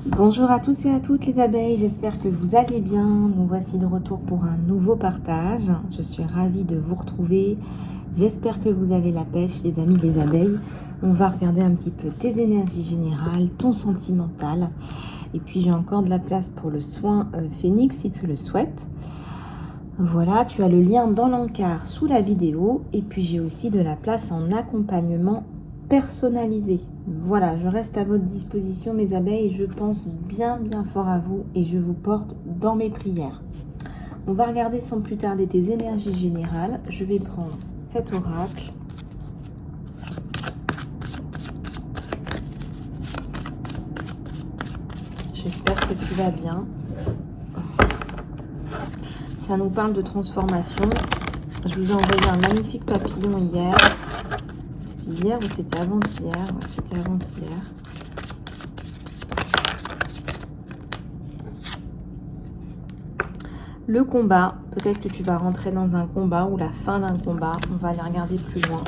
Bonjour à tous et à toutes les abeilles, j'espère que vous allez bien. Nous voici de retour pour un nouveau partage. Je suis ravie de vous retrouver. J'espère que vous avez la pêche, les amis des abeilles. On va regarder un petit peu tes énergies générales, ton sentimental. Et puis j'ai encore de la place pour le soin phénix si tu le souhaites. Voilà, tu as le lien dans l'encart sous la vidéo. Et puis j'ai aussi de la place en accompagnement personnalisé. Voilà, je reste à votre disposition mes abeilles, je pense bien fort à vous et je vous porte dans mes prières. On va regarder sans plus tarder tes énergies générales. Je vais prendre cet oracle. J'espère que tu vas bien. Ça nous parle de transformation. Je vous ai envoyé un magnifique papillon hier. C'était hier ou c'était avant-hier? Ouais, c'était avant-hier. Le combat, peut-être que tu vas rentrer dans un combat ou la fin d'un combat. On va aller regarder plus loin.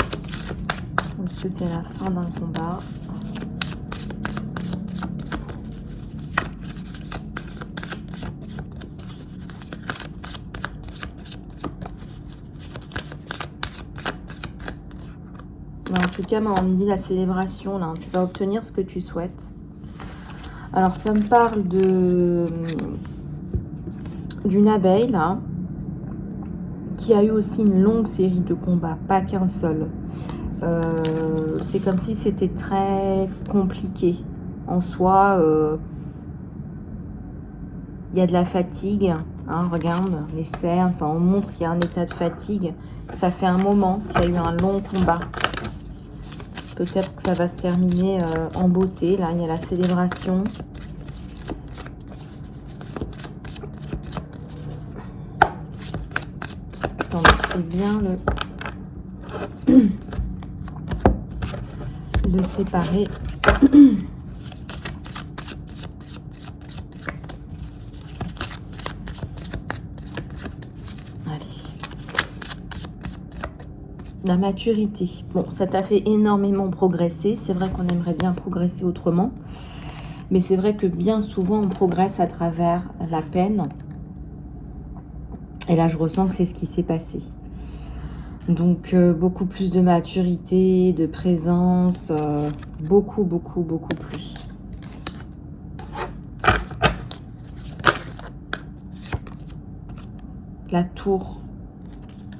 Est-ce que c'est la fin d'un combat? En tout cas, on me dit la célébration, là, tu vas obtenir ce que tu souhaites. Alors, ça me parle d'une abeille, là, qui a eu aussi une longue série de combats, pas qu'un seul. C'est comme si c'était très compliqué. En soi, il y a de la fatigue, hein, regarde, les cernes, enfin, on montre qu'il y a un état de fatigue. Ça fait un moment qu'il y a eu un long combat. Peut-être que ça va se terminer en beauté. Là, il y a la célébration. Attendez, je fais bien le séparer. La maturité. Bon, ça t'a fait énormément progresser. C'est vrai qu'on aimerait bien progresser autrement. Mais c'est vrai que bien souvent, on progresse à travers la peine. Et là, je ressens que c'est ce qui s'est passé. Donc, beaucoup plus de maturité, de présence. Beaucoup plus. La tour.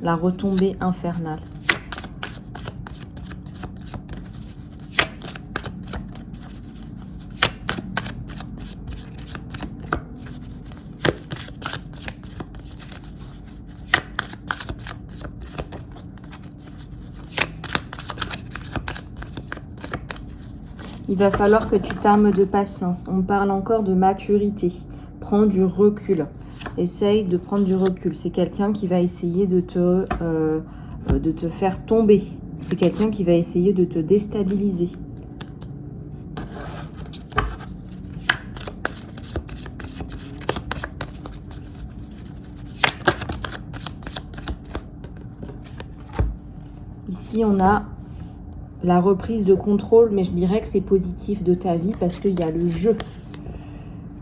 La retombée infernale. Il va falloir que tu t'armes de patience. On parle encore de maturité. Prends du recul. Essaye de prendre du recul. C'est quelqu'un qui va essayer de te faire tomber. C'est quelqu'un qui va essayer de te déstabiliser. Ici, on a la reprise de contrôle, mais je dirais que c'est positif de ta vie parce qu'il y a le jeu.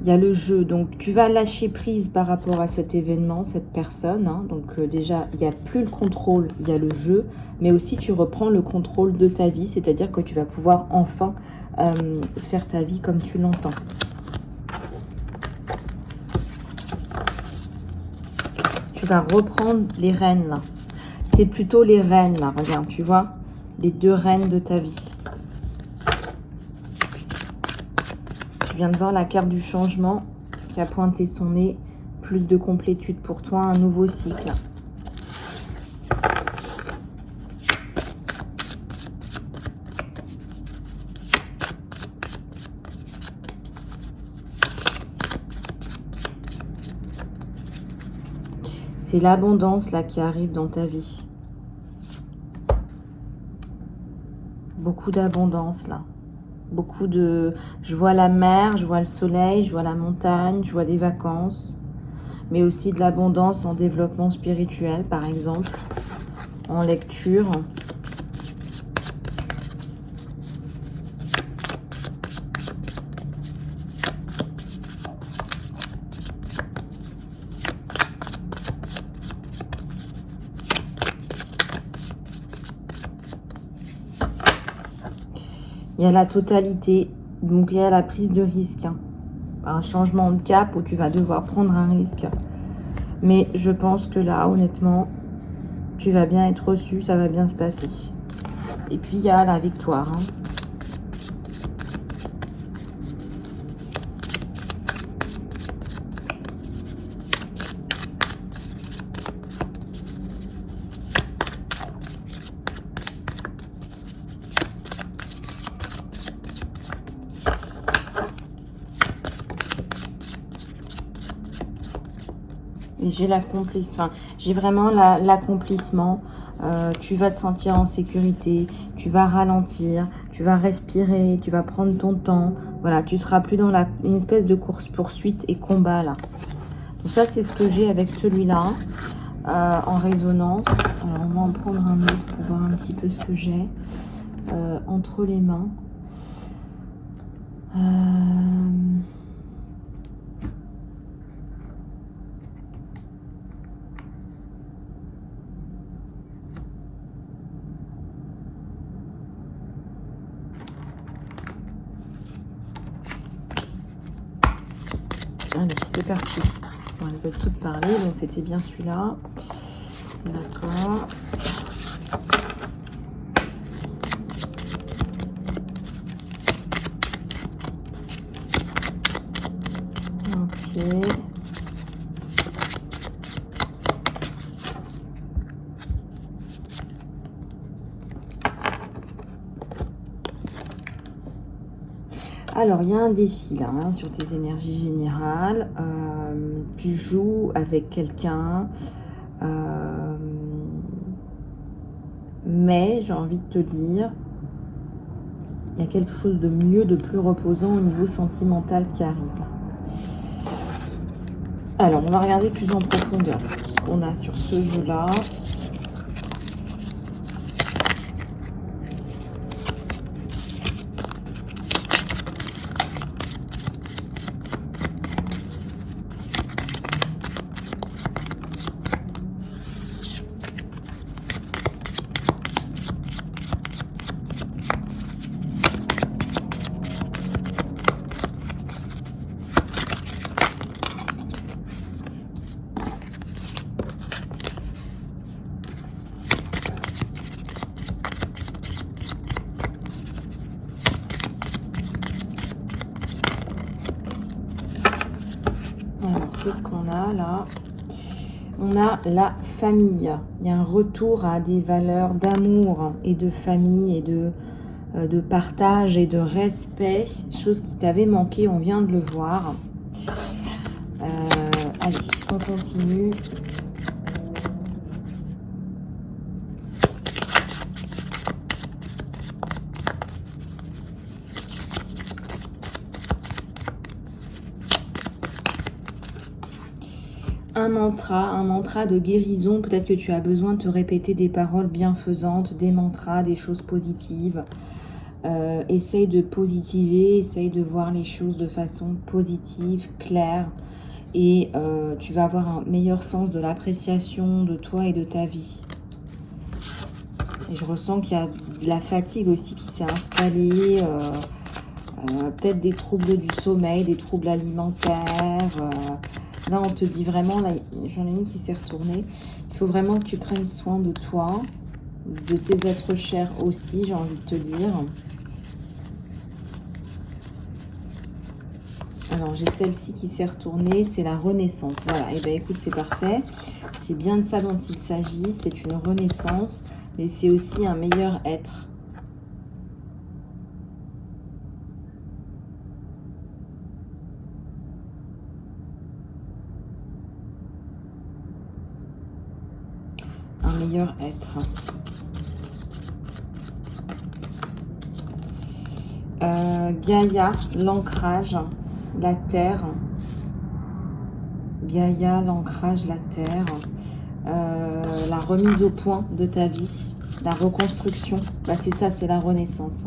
Il y a le jeu, donc tu vas lâcher prise par rapport à cet événement, cette personne. Hein. Donc déjà, il n'y a plus le contrôle, il y a le jeu, mais aussi tu reprends le contrôle de ta vie, c'est-à-dire que tu vas pouvoir enfin faire ta vie comme tu l'entends. Tu vas reprendre les rênes là. C'est plutôt les rênes là, regarde, tu vois, les deux rênes de ta vie. Je viens de voir la carte du changement qui a pointé son nez. Plus de complétude pour toi, un nouveau cycle. C'est l'abondance là qui arrive dans ta vie. Beaucoup d'abondance là. Beaucoup de... Je vois la mer, je vois le soleil, je vois la montagne, je vois des vacances. Mais aussi de l'abondance en développement spirituel, par exemple. En lecture. Il y a la totalité, donc il y a la prise de risque. Hein. Un changement de cap où tu vas devoir prendre un risque. Mais je pense que là, honnêtement, tu vas bien être reçu, ça va bien se passer. Et puis, il y a la victoire. Hein. Et j'ai l'accomplissement, enfin, j'ai vraiment l'accomplissement. Tu vas te sentir en sécurité, tu vas ralentir, tu vas respirer, tu vas prendre ton temps. Voilà, tu seras plus dans une espèce de course-poursuite et combat là. Donc ça, c'est ce que j'ai avec celui-là en résonance. Alors, on va en prendre un autre pour voir un petit peu ce que j'ai entre les mains. Allez, c'est parti. Bon, elles veulent toutes parler, donc c'était bien celui-là. D'accord. Ok. Alors, il y a un défi là, hein, sur tes énergies générales. Tu joues avec quelqu'un. Mais, j'ai envie de te dire, il y a quelque chose de mieux, de plus reposant au niveau sentimental qui arrive. Alors, on va regarder plus en profondeur ce qu'on a sur ce jeu-là. Qu'est-ce qu'on a là? On a la famille. Il y a un retour à des valeurs d'amour et de famille et de partage et de respect. Chose qui t'avait manqué, on vient de le voir. Allez, on continue. Un mantra de guérison. Peut-être que tu as besoin de te répéter des paroles bienfaisantes, des mantras, des choses positives. Essaye de positiver, essaye de voir les choses de façon positive, claire. Et tu vas avoir un meilleur sens de l'appréciation de toi et de ta vie. Et je ressens qu'il y a de la fatigue aussi qui s'est installée. Peut-être des troubles du sommeil, des troubles alimentaires. Là, on te dit vraiment, là, j'en ai une qui s'est retournée. Il faut vraiment que tu prennes soin de toi, de tes êtres chers aussi, j'ai envie de te dire. Alors, j'ai celle-ci qui s'est retournée, c'est la renaissance. Voilà, et bien écoute, c'est parfait. C'est bien de ça dont il s'agit, c'est une renaissance, mais c'est aussi un meilleur être. Un meilleur être. Gaïa, l'ancrage, la terre. Gaïa, l'ancrage, la terre. La remise au point de ta vie. La reconstruction. Bah, c'est ça, c'est la renaissance.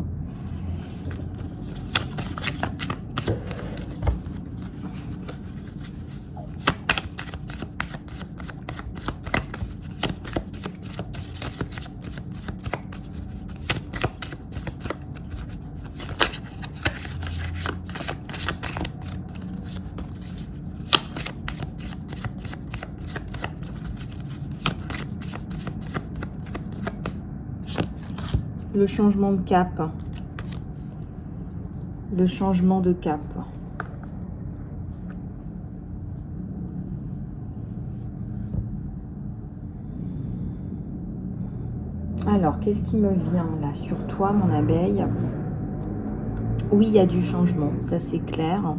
le changement de cap. Le changement de cap. Alors, qu'est-ce qui me vient là sur toi, mon abeille? Oui, il y a du changement, ça c'est clair.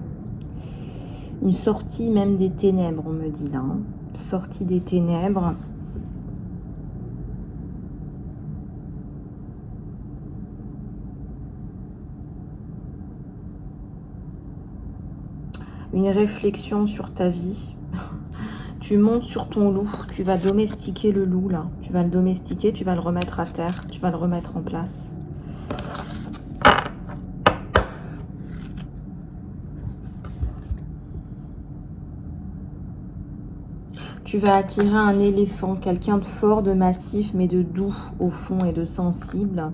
Une sortie même des ténèbres, on me dit là. Hein. Sortie des ténèbres. Une réflexion sur ta vie. Tu montes sur ton loup, tu vas domestiquer le loup là. Tu vas le domestiquer, tu vas le remettre à terre, tu vas le remettre en place. Tu vas attirer un éléphant, quelqu'un de fort, de massif, mais de doux au fond et de sensible.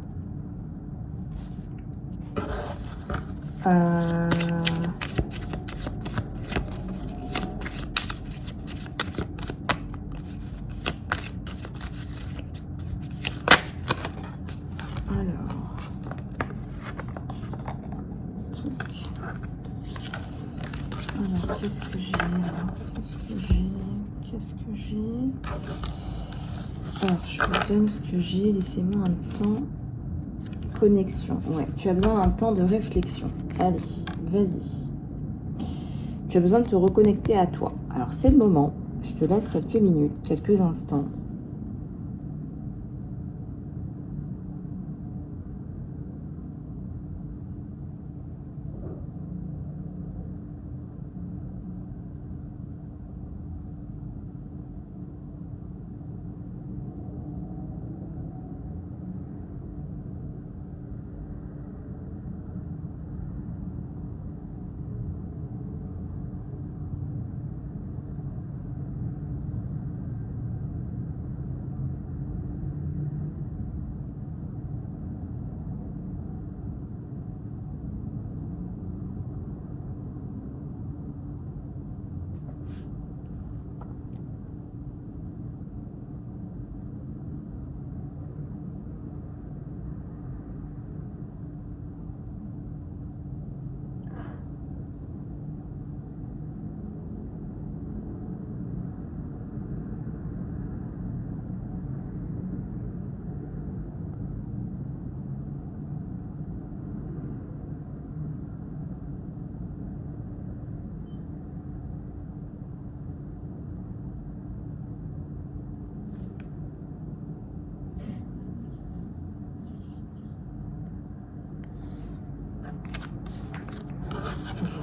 Alors, qu'est-ce que j'ai là? Qu'est-ce que j'ai? Alors, je vous donne ce que j'ai. Laissez-moi un temps. Connexion. Ouais, tu as besoin d'un temps de réflexion. Allez, vas-y. Tu as besoin de te reconnecter à toi. Alors, c'est le moment. Je te laisse quelques minutes, quelques instants.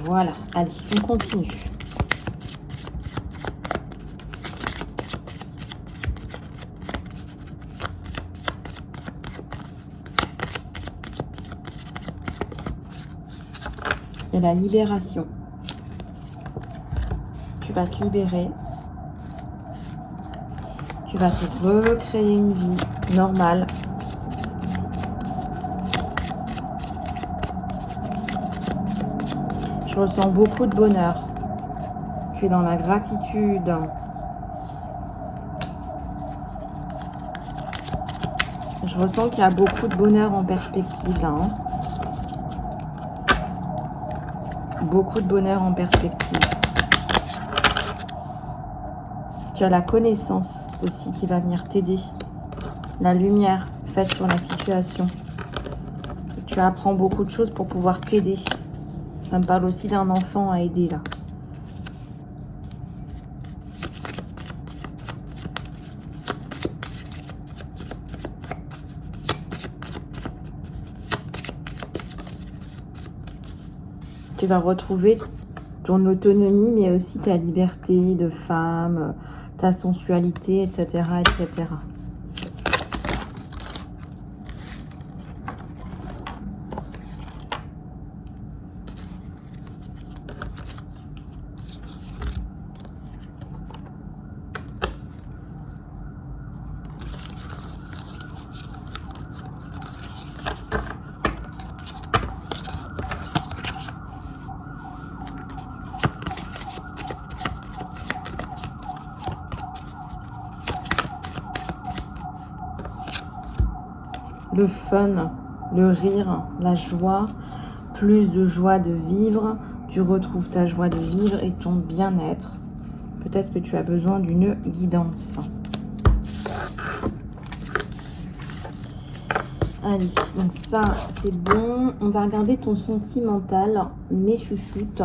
Voilà, allez, on continue. Et la libération. Tu vas te libérer. Tu vas te recréer une vie normale. Je ressens beaucoup de bonheur. Tu es dans la gratitude. Je ressens qu'il y a beaucoup de bonheur en perspective là. Hein. Beaucoup de bonheur en perspective. Tu as la connaissance aussi qui va venir t'aider. La lumière faite sur la situation. Tu apprends beaucoup de choses pour pouvoir t'aider. Ça me parle aussi d'un enfant à aider là. Tu vas retrouver ton autonomie, mais aussi ta liberté de femme, ta sensualité, etc., etc. le fun, le rire, la joie, plus de joie de vivre. Tu retrouves ta joie de vivre et ton bien-être. Peut-être que tu as besoin d'une guidance. Allez, donc ça, c'est bon. On va regarder ton sentimental, mes chouchoutes.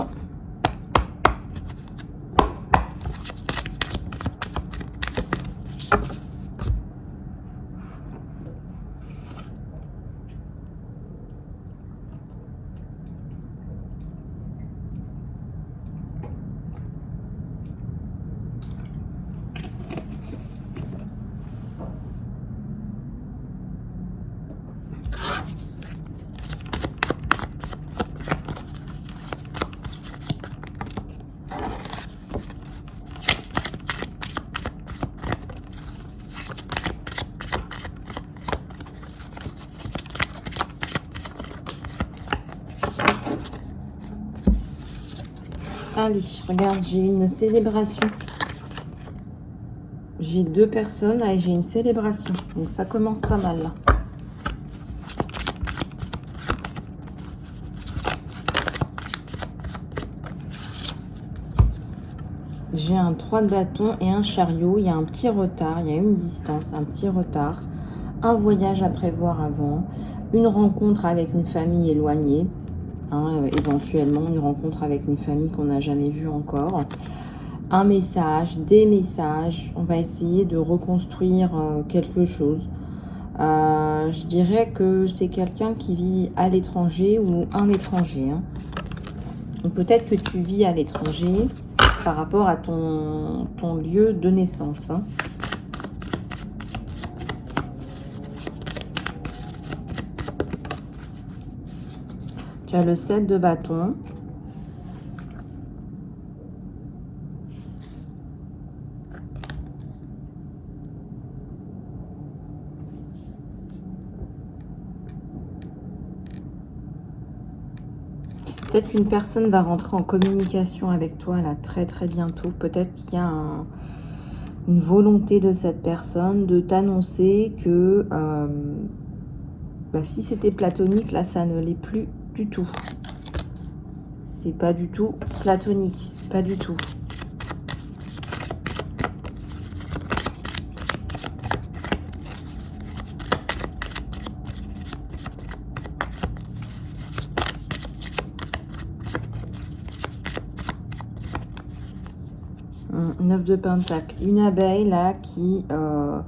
Allez, regarde, j'ai une célébration. J'ai 2 personnes et j'ai une célébration. Donc ça commence pas mal là. J'ai un 3 de bâton et un chariot. Il y a un petit retard, il y a une distance, un petit retard. Un voyage à prévoir avant. Une rencontre avec une famille éloignée. Éventuellement, une rencontre avec une famille qu'on n'a jamais vue encore. Un message, des messages. On va essayer de reconstruire quelque chose. Je dirais que c'est quelqu'un qui vit à l'étranger ou un étranger. Peut-être que tu vis à l'étranger par rapport à ton lieu de naissance. Tu as le 7 de bâton. Peut-être qu'une personne va rentrer en communication avec toi là très très bientôt. Peut-être qu'il y a une volonté de cette personne de t'annoncer que si c'était platonique, là ça ne l'est plus du tout. C'est pas du tout platonique, pas du tout. Neuf de Pentacle. Une abeille là qui a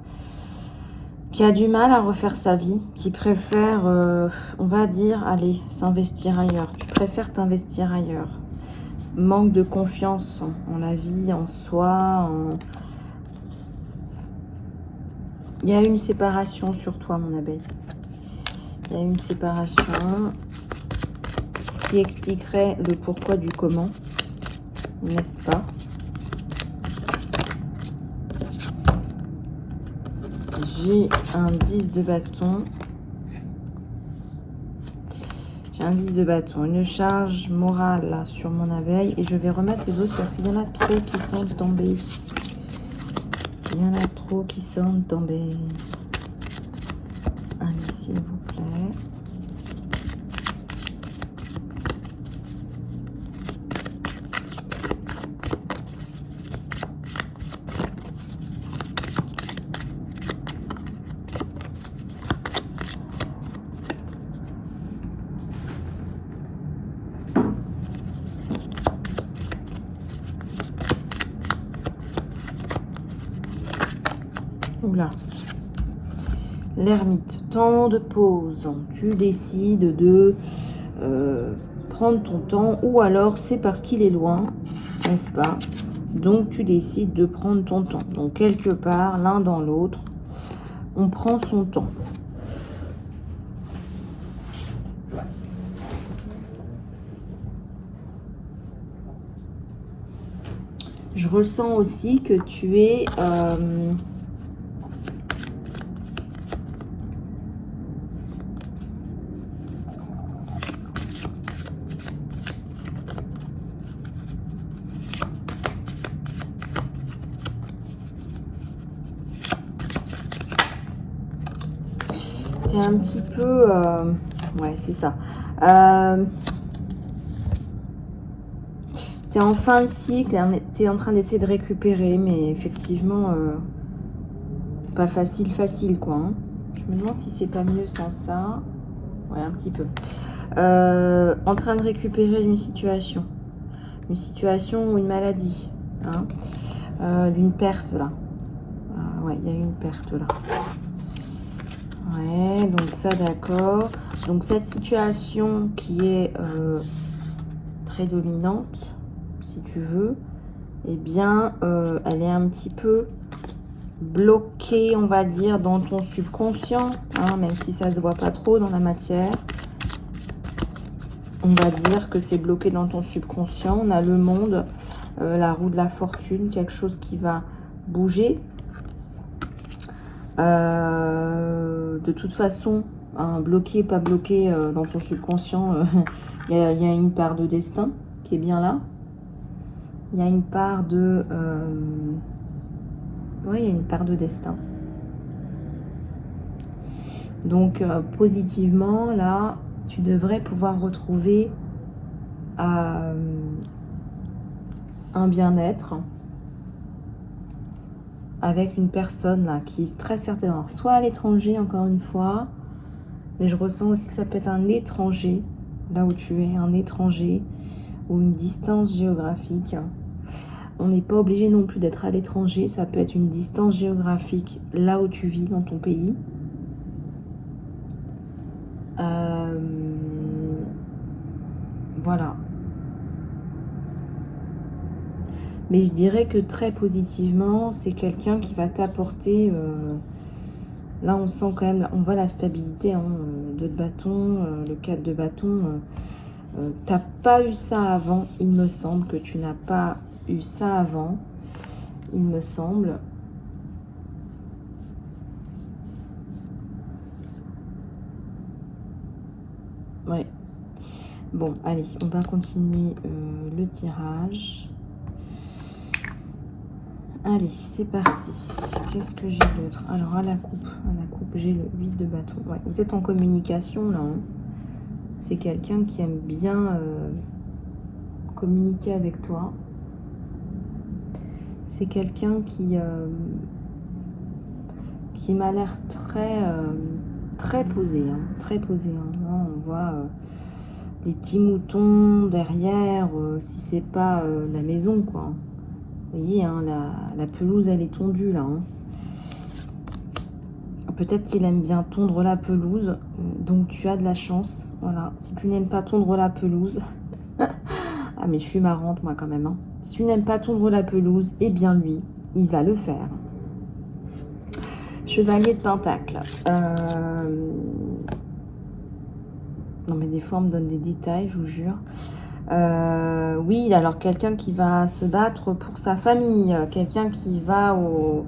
du mal à refaire sa vie, qui préfère, on va dire, aller s'investir ailleurs. Tu préfères t'investir ailleurs. Manque de confiance en la vie, en soi. Il y a une séparation sur toi, mon abeille. Il y a une séparation. Ce qui expliquerait le pourquoi du comment, n'est-ce pas? J'ai un 10 de bâton. J'ai un 10 de bâton. Une charge morale là, sur mon abeille. Et je vais remettre les autres parce qu'il y en a trop qui sont tombés. Il y en a trop qui sont tombés. Allez, s'il vous plaît. Oula. L'ermite, temps de pause. Tu décides de prendre ton temps ou alors c'est parce qu'il est loin, n'est-ce pas? Donc tu décides de prendre ton temps. Donc quelque part, l'un dans l'autre, on prend son temps. Je ressens aussi que tu es... t'es un petit peu... ouais, c'est ça. T'es en fin de cycle, t'es en train d'essayer de récupérer, mais effectivement, pas facile, quoi. Hein. Je me demande si c'est pas mieux sans ça. Ouais, un petit peu. En train de récupérer une situation. Une situation ou une maladie. Hein, d'une perte, là. Ouais, il y a eu une perte, là. Ouais, donc ça, d'accord. Donc cette situation qui est prédominante, si tu veux, eh bien, elle est un petit peu bloquée, on va dire, dans ton subconscient, hein, même si ça se voit pas trop dans la matière. On va dire que c'est bloqué dans ton subconscient. On a le monde, la roue de la fortune, quelque chose qui va bouger. De toute façon, hein, bloqué, pas bloqué dans ton subconscient, il y a une part de destin qui est bien là. Il y a une part de... oui, il y a une part de destin. Donc, positivement, là, tu devrais pouvoir retrouver un bien-être avec une personne là qui est très certainement soit à l'étranger, encore une fois, mais je ressens aussi que ça peut être un étranger, là où tu es, un étranger, ou une distance géographique. On n'est pas obligé non plus d'être à l'étranger, ça peut être une distance géographique là où tu vis, dans ton pays. Voilà. Mais je dirais que très positivement, c'est quelqu'un qui va t'apporter... là, on sent quand même, on voit la stabilité, hein, 2 de bâton, le 4 de bâton. T'as pas eu ça avant, il me semble que tu n'as pas eu ça avant, il me semble. Ouais. Bon, allez, on va continuer le tirage. Allez, c'est parti. Qu'est-ce que j'ai d'autre? Alors, à la coupe, j'ai le 8 de bâton. Ouais, vous êtes en communication, là. Hein. C'est quelqu'un qui aime bien communiquer avec toi. C'est quelqu'un qui m'a l'air très posé. Hein, très posé. Hein. On voit des petits moutons derrière, si c'est pas la maison, quoi. Vous voyez, hein, la pelouse, elle est tondue, là. Hein. Peut-être qu'il aime bien tondre la pelouse, donc tu as de la chance. Voilà. Si tu n'aimes pas tondre la pelouse... ah, mais je suis marrante, moi, quand même. Hein. Si tu n'aimes pas tondre la pelouse, eh bien, lui, il va le faire. Chevalier de Pentacle. Non, mais des fois, on me donne des détails, je vous jure. Oui, alors quelqu'un qui va se battre pour sa famille, quelqu'un qui va au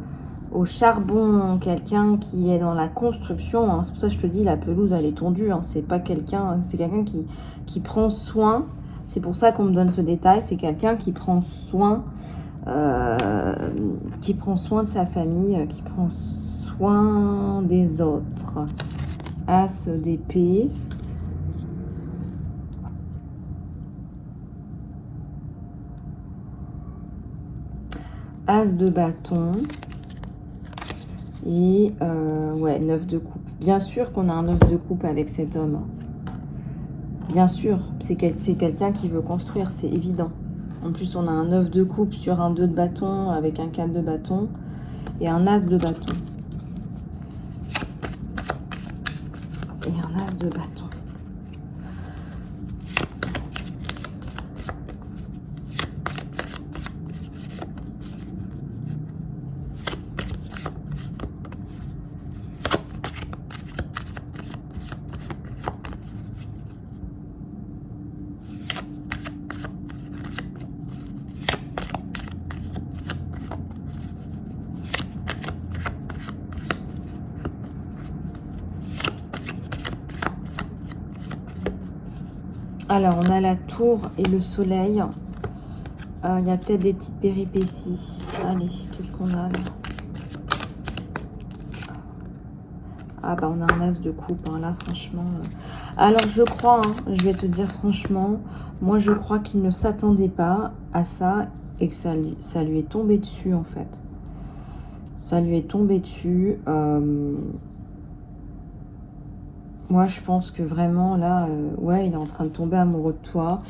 charbon, quelqu'un qui est dans la construction. Hein. C'est pour ça que je te dis, la pelouse, elle est tondue. Hein. C'est pas quelqu'un, c'est quelqu'un qui prend soin. C'est pour ça qu'on me donne ce détail. C'est quelqu'un qui prend soin, de sa famille, qui prend soin des autres. As d'épée. As de bâton et ouais, 9 de coupe. Bien sûr qu'on a un 9 de coupe avec cet homme. Bien sûr, c'est quelqu'un qui veut construire, c'est évident. En plus, on a un 9 de coupe sur un 2 de bâton avec un 4 de bâton et un As de bâton. Et un As de bâton. Alors, on a la tour et le soleil. Il y a peut-être des petites péripéties. Allez, qu'est-ce qu'on a là? Ah bah on a un as de coupe, hein, là franchement. Alors je crois, hein, je vais te dire franchement, moi je crois qu'il ne s'attendait pas à ça et que ça lui est tombé dessus en fait. Ça lui est tombé dessus. Moi je pense que vraiment là, ouais, il est en train de tomber amoureux de toi.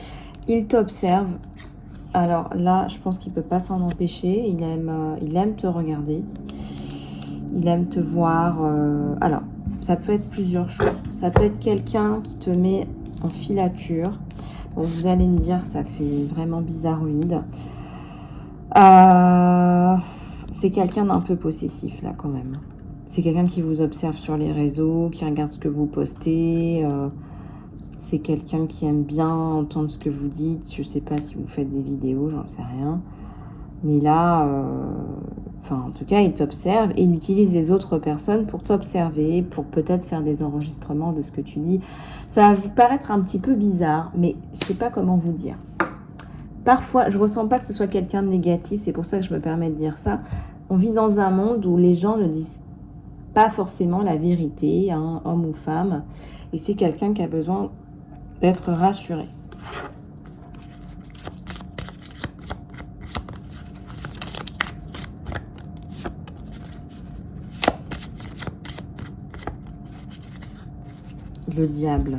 Il t'observe. Alors là, je pense qu'il ne peut pas s'en empêcher. Il aime te regarder. Il aime te voir. Alors, ça peut être plusieurs choses. Ça peut être quelqu'un qui te met en filature. Bon, vous allez me dire, ça fait vraiment bizarroïde. C'est quelqu'un d'un peu possessif, là, quand même. C'est quelqu'un qui vous observe sur les réseaux, qui regarde ce que vous postez. C'est quelqu'un qui aime bien entendre ce que vous dites. Je ne sais pas si vous faites des vidéos, j'en sais rien. Mais là, enfin, en tout cas, il t'observe et il utilise les autres personnes pour t'observer, pour peut-être faire des enregistrements de ce que tu dis. Ça va vous paraître un petit peu bizarre, mais je ne sais pas comment vous dire. Parfois, je ne ressens pas que ce soit quelqu'un de négatif, c'est pour ça que je me permets de dire ça. On vit dans un monde où les gens ne disent pas forcément la vérité, hein, homme ou femme, et c'est quelqu'un qui a besoin d'être rassuré. Le diable.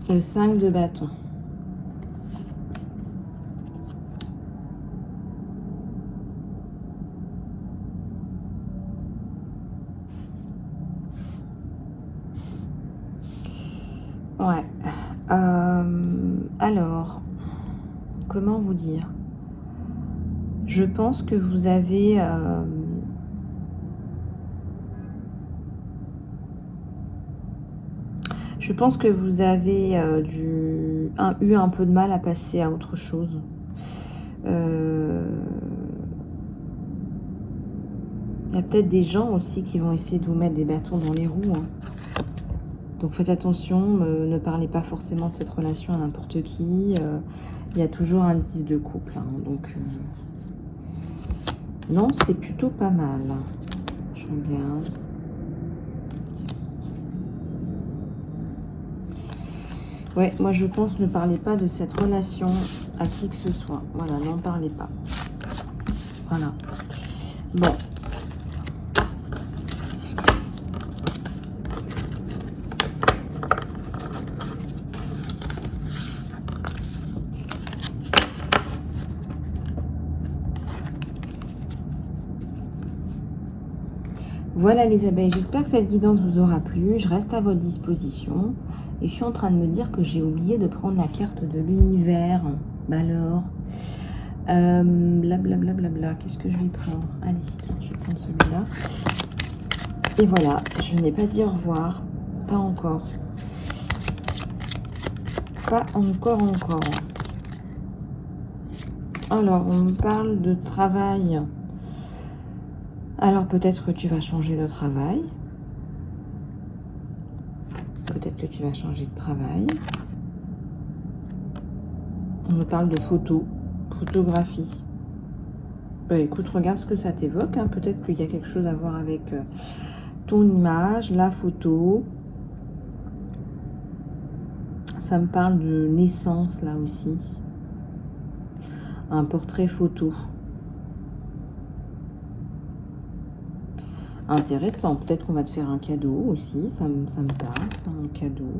Le 5 de bâton. Ouais. Alors, comment vous dire? Je pense que vous avez... je pense que vous avez eu un peu de mal à passer à autre chose. Il y a peut-être des gens aussi qui vont essayer de vous mettre des bâtons dans les roues. Hein. Donc faites attention, ne parlez pas forcément de cette relation à n'importe qui. Il y a toujours un 10 de couple. Hein, donc non, c'est plutôt pas mal. Je regarde. Ouais, moi je pense ne parlez pas de cette relation à qui que ce soit. Voilà, n'en parlez pas. Voilà. Bon. Voilà les abeilles, j'espère que cette guidance vous aura plu. Je reste à votre disposition. Et je suis en train de me dire que j'ai oublié de prendre la carte de l'univers. Bah alors, blablabla, bla, qu'est-ce que je vais prendre? Allez, tiens, je vais prendre celui-là. Et voilà, je n'ai pas dit au revoir. Pas encore. Pas encore. Alors, on me parle de travail. Alors, peut-être que tu vas changer de travail. Peut-être que tu vas changer de travail. On me parle de photographie. Bah, écoute, regarde ce que ça t'évoque. Hein. Peut-être qu'il y a quelque chose à voir avec ton image, la photo. Ça me parle de naissance, là aussi. Un portrait photo. Intéressant. Peut-être qu'on va te faire un cadeau aussi. Ça me parle, c'est un cadeau.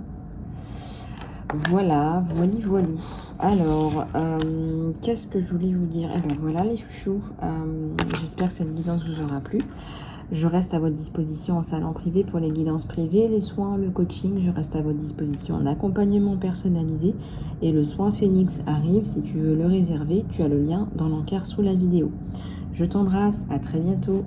Voilà, voilou. Alors, qu'est-ce que je voulais vous dire? Eh bien, voilà les chouchous. J'espère que cette guidance vous aura plu. Je reste à votre disposition en salon privé pour les guidances privées, les soins, le coaching. Je reste à votre disposition en accompagnement personnalisé. Et le soin Phoenix arrive. Si tu veux le réserver, tu as le lien dans l'encart sous la vidéo. Je t'embrasse. À très bientôt.